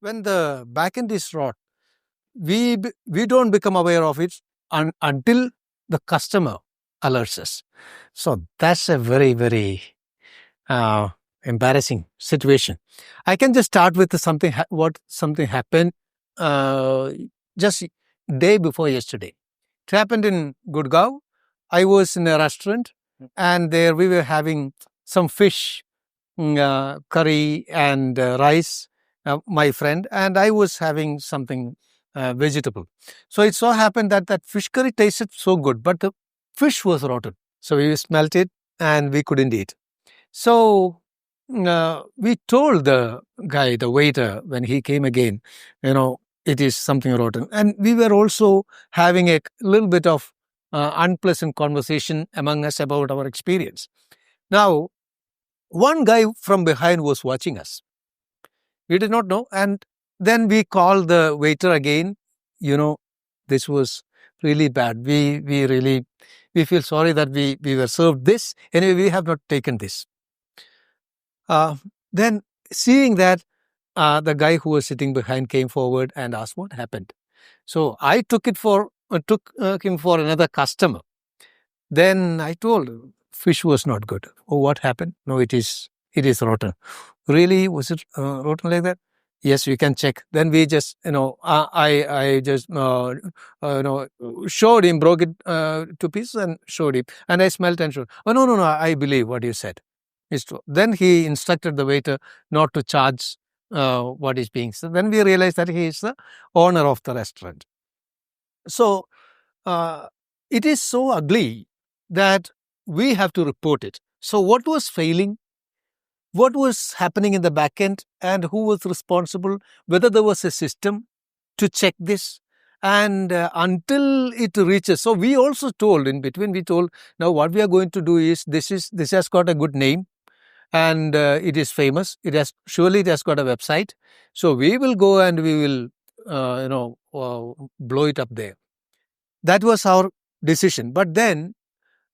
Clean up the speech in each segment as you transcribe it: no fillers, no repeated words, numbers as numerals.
when the backend is rot, we don't become aware of it until the customer alerts us. So that's a very, very uh, embarrassing situation. I can just start with something happened uh, just day before yesterday. It happened in Gurgaon. I was in a restaurant, and there we were having some fish curry and rice, my friend, and I was having something vegetable. So it so happened that that fish curry tasted so good, but the fish was rotten. So we smelt it and we couldn't eat. So we told the guy, the waiter, when he came again, it is something rotten. And we were also having a little bit of unpleasant conversation among us about our experience. Now, one guy from behind was watching us. We did not know. And then we called the waiter again. This was really bad. We feel sorry that we were served this. Anyway, we have not taken this. Then seeing that, the guy who was sitting behind came forward and asked what happened. So I took him for another customer. Then I told fish was not good. Oh, what happened? No, it is rotten. Really? Was it rotten like that? Yes, we can check. Then we just, I just, showed him, broke it to pieces and showed him. And I smelled and showed. Oh, no, I believe what you said. It's true. Then he instructed the waiter not to charge what is being said. Then we realized that he is the owner of the restaurant. So it is so ugly that we have to report it. So what was failing? What was happening in the back end, and who was responsible? Whether there was a system to check this, and until it reaches. So we also told in between. We told, now what we are going to do is this has got a good name, and it is famous. It has got a website. So we will go and we will blow it up there. That was our decision. But then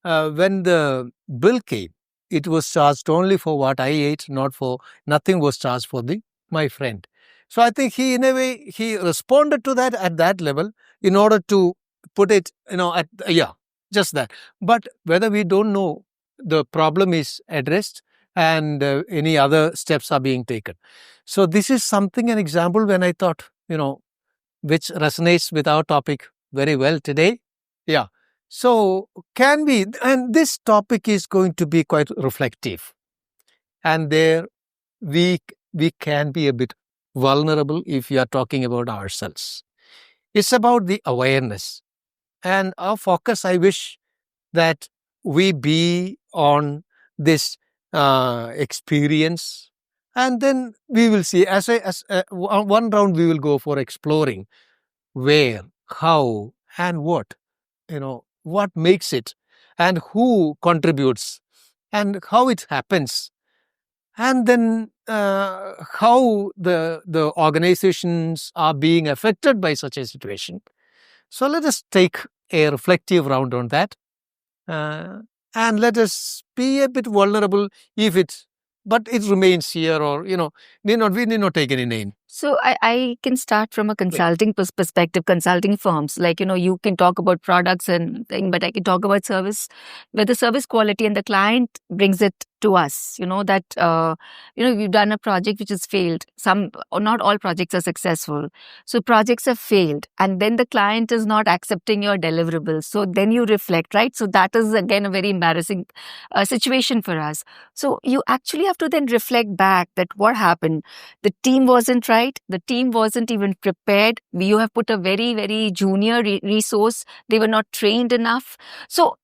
when the bill came, it was charged only for what I ate, nothing was charged for my friend. So I think he, in a way, he responded to that at that level in order to put it, just that. But whether we don't know the problem is addressed and any other steps are being taken. So this is an example when I thought, which resonates with our topic very well today. Yeah. So and this topic is going to be quite reflective. And there we can be a bit vulnerable if we are talking about ourselves. It's about the awareness. And our focus, I wish that we be on this experience. And then we will see, one round we will go for exploring where, how, and what. What makes it, and who contributes, and how it happens, and then how the organizations are being affected by such a situation. So let us take a reflective round on that, and let us be a bit vulnerable but it remains here, or we need not take any name. So I can start from a consulting perspective, consulting firms. Like, you can talk about products and thing, but I can talk about service, where the service quality and the client brings it to us. That, we've done a project which has failed. Some, or not all projects are successful. So projects have failed, and then the client is not accepting your deliverables. So then you reflect, right? So that is again a very embarrassing situation for us. So you actually have to then reflect back that what happened. The team wasn't right. The team wasn't even prepared. You have put a very, very junior resource. They were not trained enough. So,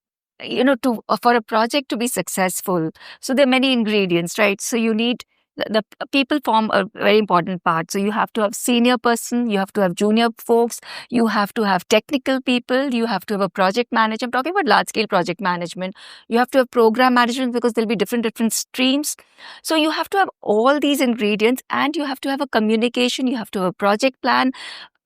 for a project to be successful, so there are many ingredients, right? So you need the people form a very important part. So you have to have senior person, you have to have junior folks, you have to have technical people, you have to have a project manager. I'm talking about large scale project management. You have to have program management, because there'll be different streams. So you have to have all these ingredients, and you have to have a communication, you have to have a project plan,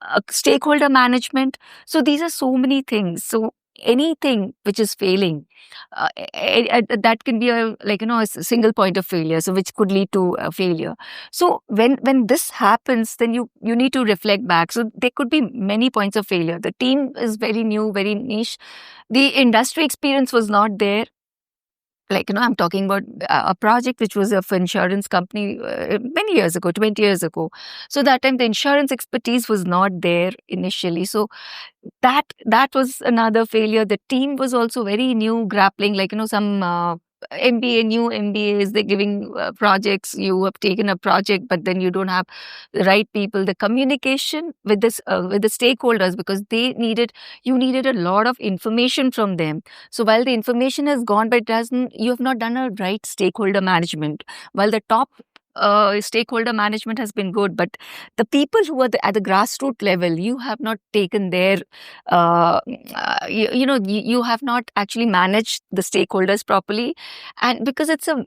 a stakeholder management. So these are so many things. So anything which is failing, that can be a, like, a single point of failure, so which could lead to a failure. So when this happens, then you need to reflect back. So there could be many points of failure. The team is very new, very niche. The industry experience was not there. Like, I'm talking about a project which was of insurance company many years ago, 20 years ago. So that time the insurance expertise was not there initially. So that was another failure. The team was also very new, grappling, like, some MBA, new MBAs, they're giving projects. You have taken a project, but then you don't have the right people. The communication with with the stakeholders, because you needed a lot of information from them. So while the information has gone, but you have not done a right stakeholder management. While the top stakeholder management has been good, but the people who are at the grassroots level, you have not taken their, you have not actually managed the stakeholders properly, and because it's a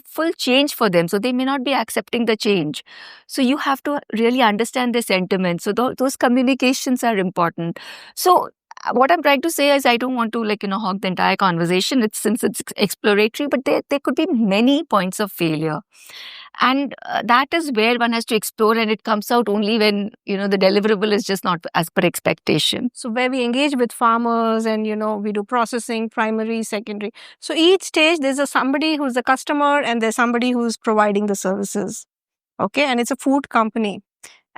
full change for them, so they may not be accepting the change. So you have to really understand their sentiments. So those communications are important. So what I'm trying to say is, I don't want to, like, hog the entire conversation. Since it's exploratory, but there could be many points of failure. And that is where one has to explore, and it comes out only when, the deliverable is just not as per expectation. So where we engage with farmers and, we do processing, primary, secondary. So each stage, there's somebody who's the customer and there's somebody who's providing the services. Okay. And it's a food company.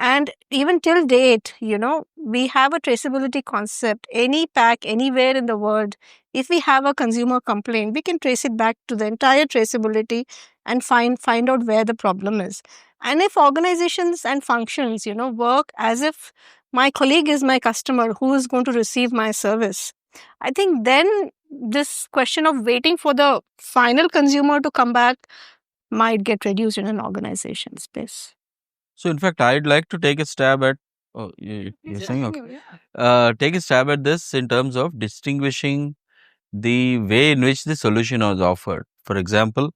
And even till date, we have a traceability concept. Any pack, anywhere in the world, if we have a consumer complaint, we can trace it back to the entire traceability and find out where the problem is. And if organizations and functions, work as if my colleague is my customer who is going to receive my service, I think then this question of waiting for the final consumer to come back might get reduced in an organization space. So, in fact, I'd like to take a stab at. Oh, you're saying okay. Take a stab at this in terms of distinguishing the way in which the solution was offered. For example,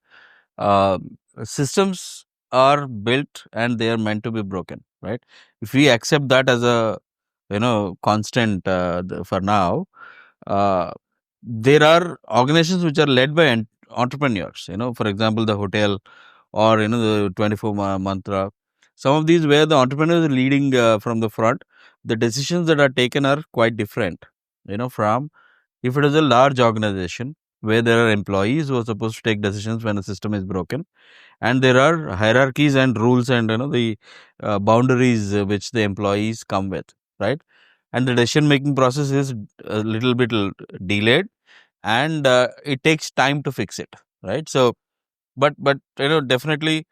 systems are built and they are meant to be broken, right? If we accept that as a constant for now, there are organizations which are led by entrepreneurs. For example, the hotel or the 24 mantra. Some of these where the entrepreneurs are leading from the front, the decisions that are taken are quite different. From if it is a large organization where there are employees who are supposed to take decisions when a system is broken, and there are hierarchies and rules and the boundaries which the employees come with, right? And the decision making process is a little bit delayed, and it takes time to fix it, right? So, but definitely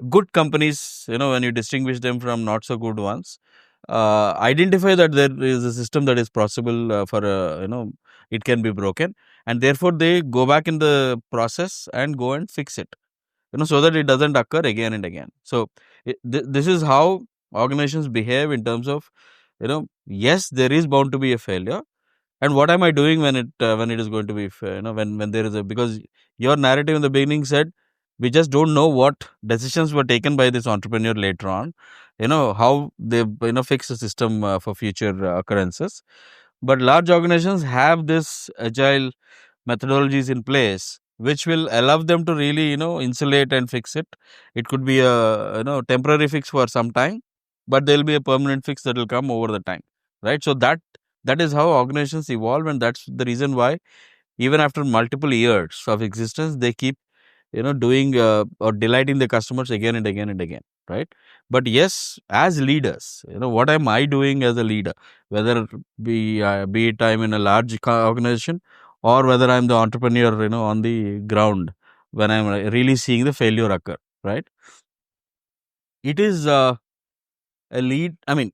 good companies, when you distinguish them from not so good ones, identify that there is a system that is possible for it can be broken, and therefore they go back in the process and go and fix it, so that it doesn't occur again and again. So this is how organizations behave in terms of, yes, there is bound to be a failure, and what am I doing when it is going to be, when there is a, because your narrative in the beginning said we just don't know what decisions were taken by this entrepreneur later on, how they fix the system for future occurrences. But large organizations have this agile methodologies in place which will allow them to really insulate and fix it. It could be a temporary fix for some time, but there will be a permanent fix that will come over the time, right? So that is how organizations evolve, and that's the reason why even after multiple years of existence they keep doing or delighting the customers again and again and again, right? But yes, as leaders, what am I doing as a leader, whether be it I'm in a large organization or whether I'm the entrepreneur on the ground when I'm really seeing the failure occur, right? It is a lead, I mean,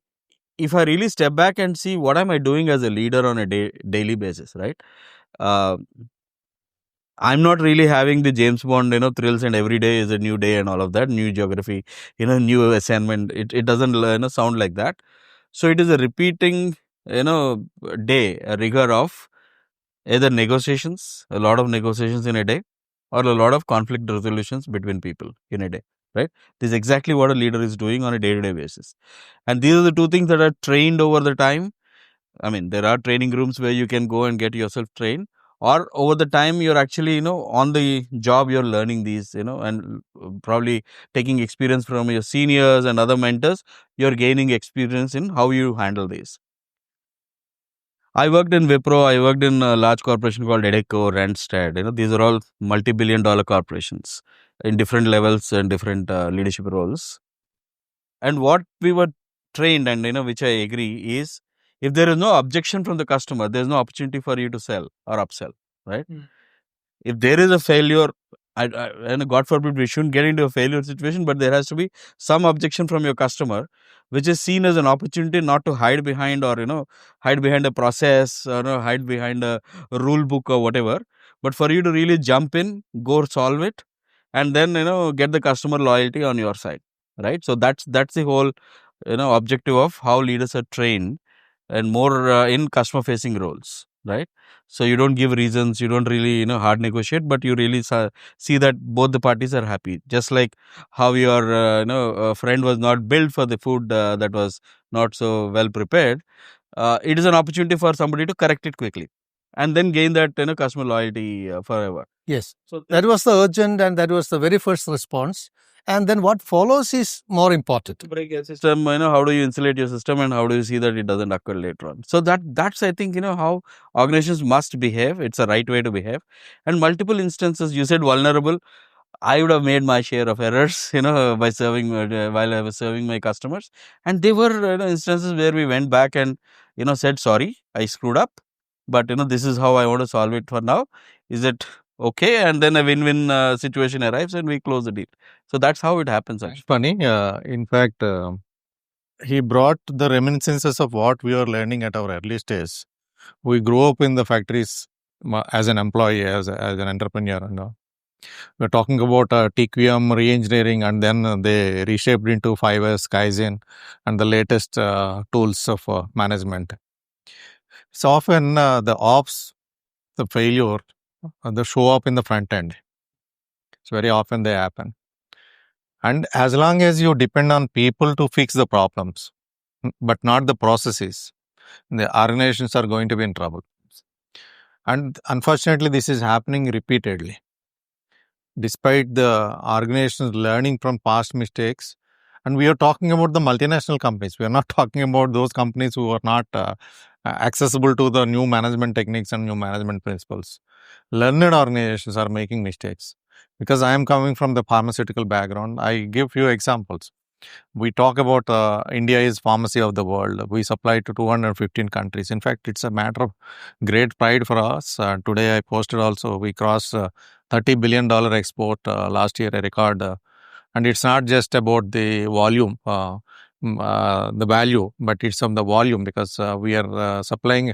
if I really step back and see what am I doing as a leader on a daily basis, right? I'm not really having the James Bond, thrills, and every day is a new day and all of that, new geography, new assignment. It doesn't, sound like that. So it is a repeating, day, a rigor of either negotiations, a lot of negotiations in a day, or a lot of conflict resolutions between people in a day, right? This is exactly what a leader is doing on a day-to-day basis. And these are the two things that are trained over the time I mean, there are training rooms where you can go and get yourself trained, or over the time you're actually, on the job, you're learning these, and probably taking experience from your seniors and other mentors, you're gaining experience in how you handle these. I worked in Wipro. I worked in a large corporation called Edeco, Randstad. These are all multi-billion-dollar corporations in different levels and different leadership roles. And what we were trained, and which I agree, is if there is no objection from the customer, there is no opportunity for you to sell or upsell, right? If there is a failure, and God forbid we shouldn't get into a failure situation, but there has to be some objection from your customer, which is seen as an opportunity not to hide behind, or hide behind a process, or hide behind a rule book or whatever, but for you to really jump in, go solve it, and then get the customer loyalty on your side, right? So that's the whole objective of how leaders are trained, and more in customer facing roles, right? So you don't give reasons, you don't really hard negotiate, but you really see that both the parties are happy. Just like how your friend was not billed for the food that was not so well prepared, it is an opportunity for somebody to correct it quickly and then gain that customer loyalty forever. Yes. So that was the urgent, and that was the very first response. And then what follows is more important. Break your system, how do you insulate your system, and how do you see that it doesn't occur later on? So that's I think how organizations must behave. It's a right way to behave. And multiple instances, you said vulnerable. I would have made my share of errors, by serving while I was serving my customers, and they were instances where we went back and said sorry, I screwed up, but this is how I want to solve it for now. Is it okay? And then a win-win situation arrives, and we close the deal. So that's how it happens. Actually. Funny. In fact, he brought the reminiscences of what we were learning at our early stage. We grew up in the factories as an employee, as an entrepreneur. We're talking about TQM re-engineering, and then they reshaped into 5S, Kaizen, and the latest tools of management. So often the ops, the failure, they show up in the front end. So very often they happen. And as long as you depend on people to fix the problems, but not the processes, the organizations are going to be in trouble. And unfortunately, this is happening repeatedly. Despite the organizations learning from past mistakes, and we are talking about the multinational companies. We are not talking about those companies who are not accessible to the new management techniques and new management principles. Learned organizations are making mistakes. Because I am coming from the pharmaceutical background, I give few examples. We talk about India is pharmacy of the world. We supply to 215 countries. In fact, it's a matter of great pride for us. Today I posted also, we crossed $30 billion export last year, a record. And it's not just about the volume, the value, but it's on the volume, because we are supplying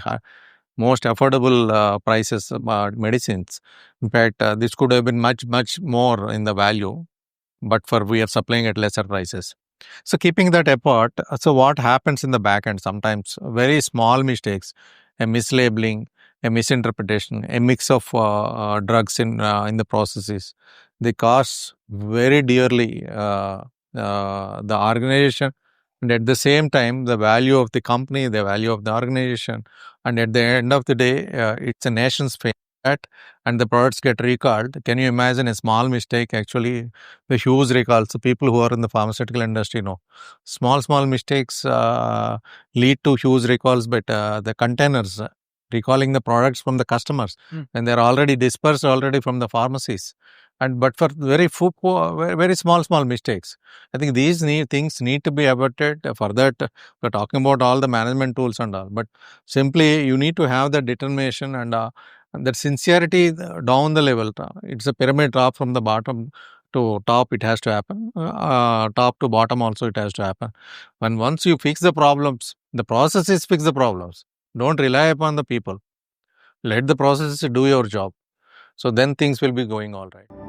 most affordable prices medicines. In fact, this could have been much, much more in the value, but we are supplying at lesser prices. So keeping that apart, so what happens in the back end? Sometimes very small mistakes, a mislabeling, a misinterpretation, a mix of drugs in the processes, they cost very dearly the organization, and at the same time the value of the company, the value of the organization, and at the end of the day it's a nation's fame, and the products get recalled. Can you imagine a small mistake actually the huge recalls? So people who are in the pharmaceutical industry know small mistakes lead to huge recalls. But the containers recalling the products from the customers and they're already dispersed already from the pharmacies, and but for very small mistakes, I think these things need to be averted. For that we're talking about all the management tools and all, but simply you need to have the determination and that sincerity down the level. It's a pyramid, top from the bottom to top, it has to happen. Top to bottom also it has to happen. When once you fix the problems, the processes fix the problems. Don't rely upon the people. Let the processes do your job. So then things will be going all right.